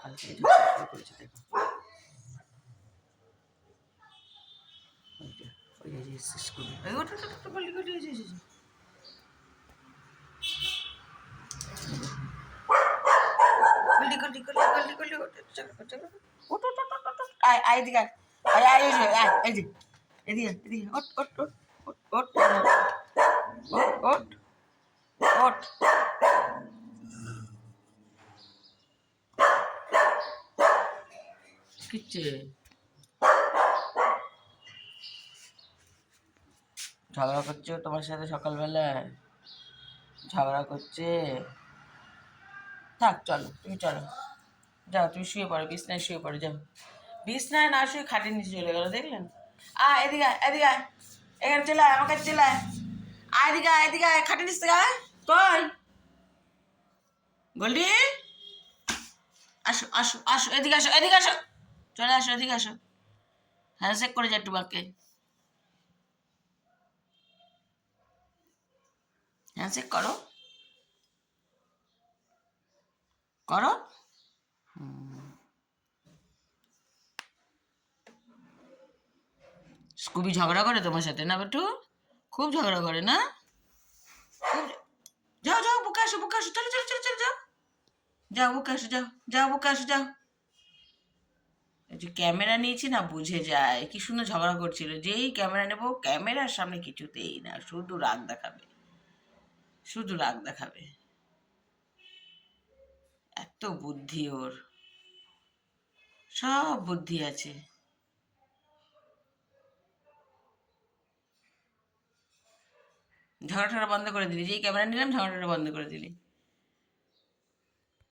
সকাল থেকে ঝগড়া শুরু করেছে দেখো। ওই যে স্কুল ওটা গলি গলি এসেছে। গলি গলি গলি গলি গলি ওটা চলো চলো ওট ওট ওট ওট ওট আয় আয় এদিকে আয় আয় আয় এই যে এদিকে এদিকে ওট ওট ওট ওট ওট ওট ওট কিচ্ছে ঝগড়া করছে তোমার সাথে সকালবেলায় ঝগড়া করছে। থাক চলো তুমি চলো যাও তুমি শুয়ে পড়ো বিছনায় শুয়ে পড়ো যাও। বিছনায় না শুয়ে খাটের নিচে চলে গেলো দেখলেন। এদিকে এদিকে এখানে চলে আয় আমার কাছে চলে আয় এদিকে এদিকে খাটের নিচ থেকে কই গোল্ডি আসো আসো আসো এদিকে আসো এদিকে আসো চলে আসো এদিকে আসো হ্যান্ডশেক করে যায় তোমাকে হ্যান্ডশেক করো করো। স্কুবি ঝগড়া করে তোমার সাথে না বেটু খুব ঝগড়া করে না খুব যাও যাও বুকে আসো চলো চলো চলো চলো যাও যাও বুকে আসো যাও যাও বুকে আসো যাও। এই যে ক্যামেরা নিয়েছি না বুঝে যায় কি সুন্দর ঝগড়া করছিল যেই ক্যামেরা নেবো ক্যামেরার সামনে কিছুতেই না শুধু রাগ দেখাবে শুধু রাগ দেখাবে এত বুদ্ধি ওর সব বুদ্ধি আছে। ঝগড়াটা বন্ধ করে দিলি যেই ক্যামেরা নিলাম ঝগড়াটা বন্ধ করে দিলি।